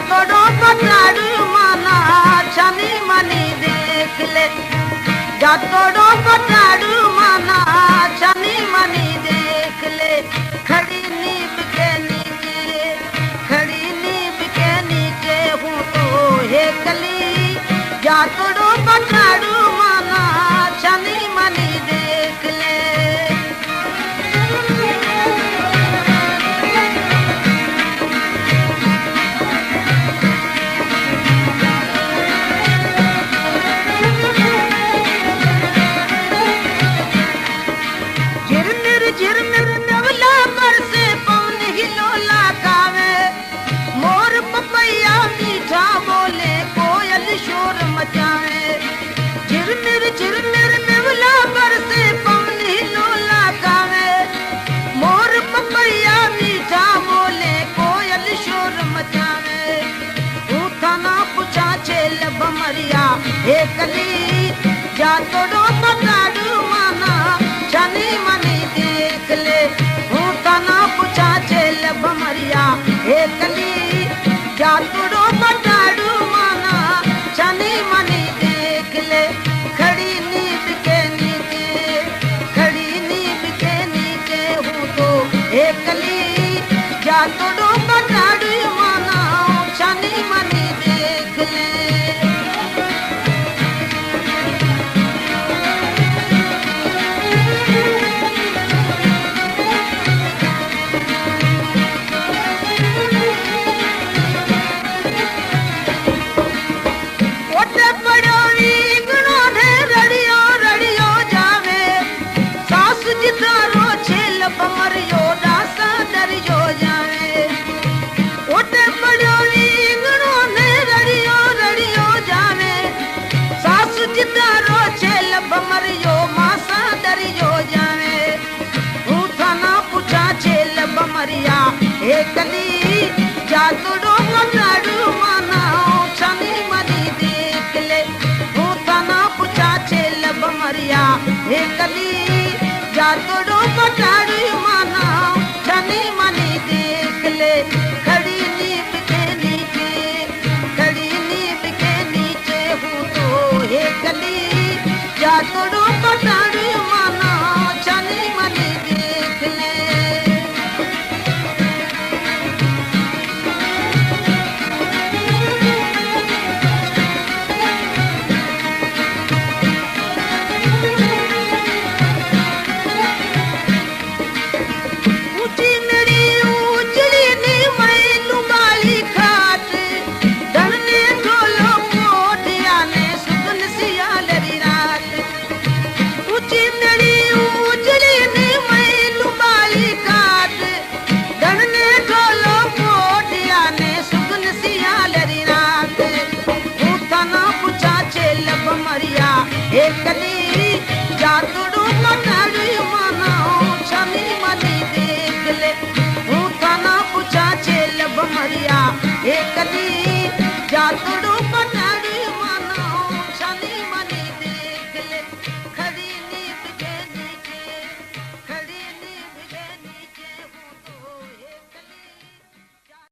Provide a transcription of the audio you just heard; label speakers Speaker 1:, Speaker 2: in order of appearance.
Speaker 1: तोड़ो पटाड़ू माना छनी मनी देख ले जा तोड़ो पटाड़ू माना छनी मनी देख ले खड़ी नींब के नीचे हूँ तो हे कली जा तोड़ो पटाड़ू माना छनी मनी देख ले झिरमिर नवला पर से पवन हिलोला गावे मोर पपैया मीठा बोले कोयल शोर मचावे झिरमिर नवला पर से पवन हिलोला गावे मोर पपैया मीठा बोले कोयल शोर मचावे उठाना पूछा छेल बमरिया हे कली जा तोड़ो पटाड़ू माना छनी मनी देख ले तना पूछा छेल बमरिया हे कली जा तोड़ो पटाड़ू माना छनी मनी देख ले खड़ी नींब के नीचे हूँ तो हे कली जा तोड़ो पटाड़ू माना छनी मनी देख ले बमरियो दासा दरियो जावे ओटे पड़ो वींगणो ने रड़ियो जावे सासु जितारो छेल बमरियो मासा दरियो जावे उठाना पूछा छेल बमरिया हे कली जा तोड़ो पटाड़ू माना छनी मनी देख ले उठाना पूछा छेल बमरिया हे कली जा तोड़ो पटाड़ू माना छनी मनी देख ले खड़ी नींब के नीचे हूँ तो हे कली जा तोड़ो पटाड़ू